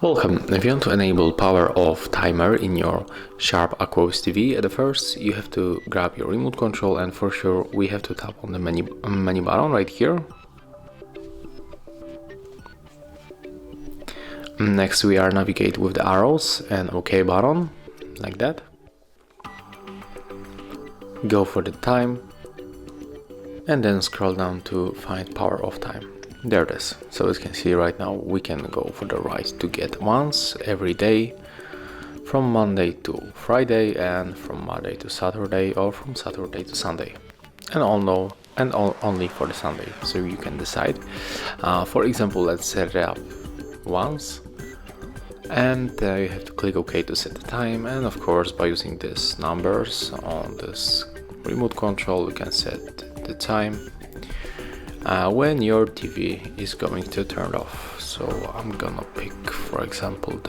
Welcome. If you want to enable power off timer in your Sharp Aquos TV, at the first you have to grab your remote control, and for sure we have to tap on the menu button right here. Next we are navigate with the arrows and OK button, like that. Go for the time and then scroll down to find power off time. There it is. So as you can see right now, we can go for the right to get once every day, from Monday to Friday, and from Monday to Saturday, or from Saturday to Sunday, and only for the Sunday. So you can decide. For example, let's set it up once, and you have to click OK to set the time. And of course, by using these numbers on this remote control, you can set the time when your TV is going to turn off. So I'm gonna pick, for example,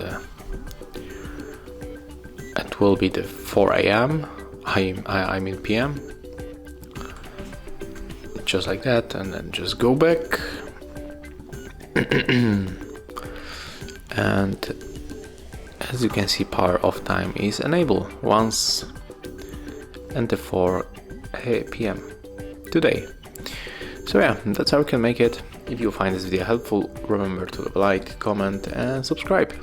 it will be the 4 a.m. I mean PM, just like that, and then just go back. And as you can see, power off time is enabled once and the 4 p.m. today. So yeah, that's how you can make it. If you find this video helpful, remember to like, comment and subscribe.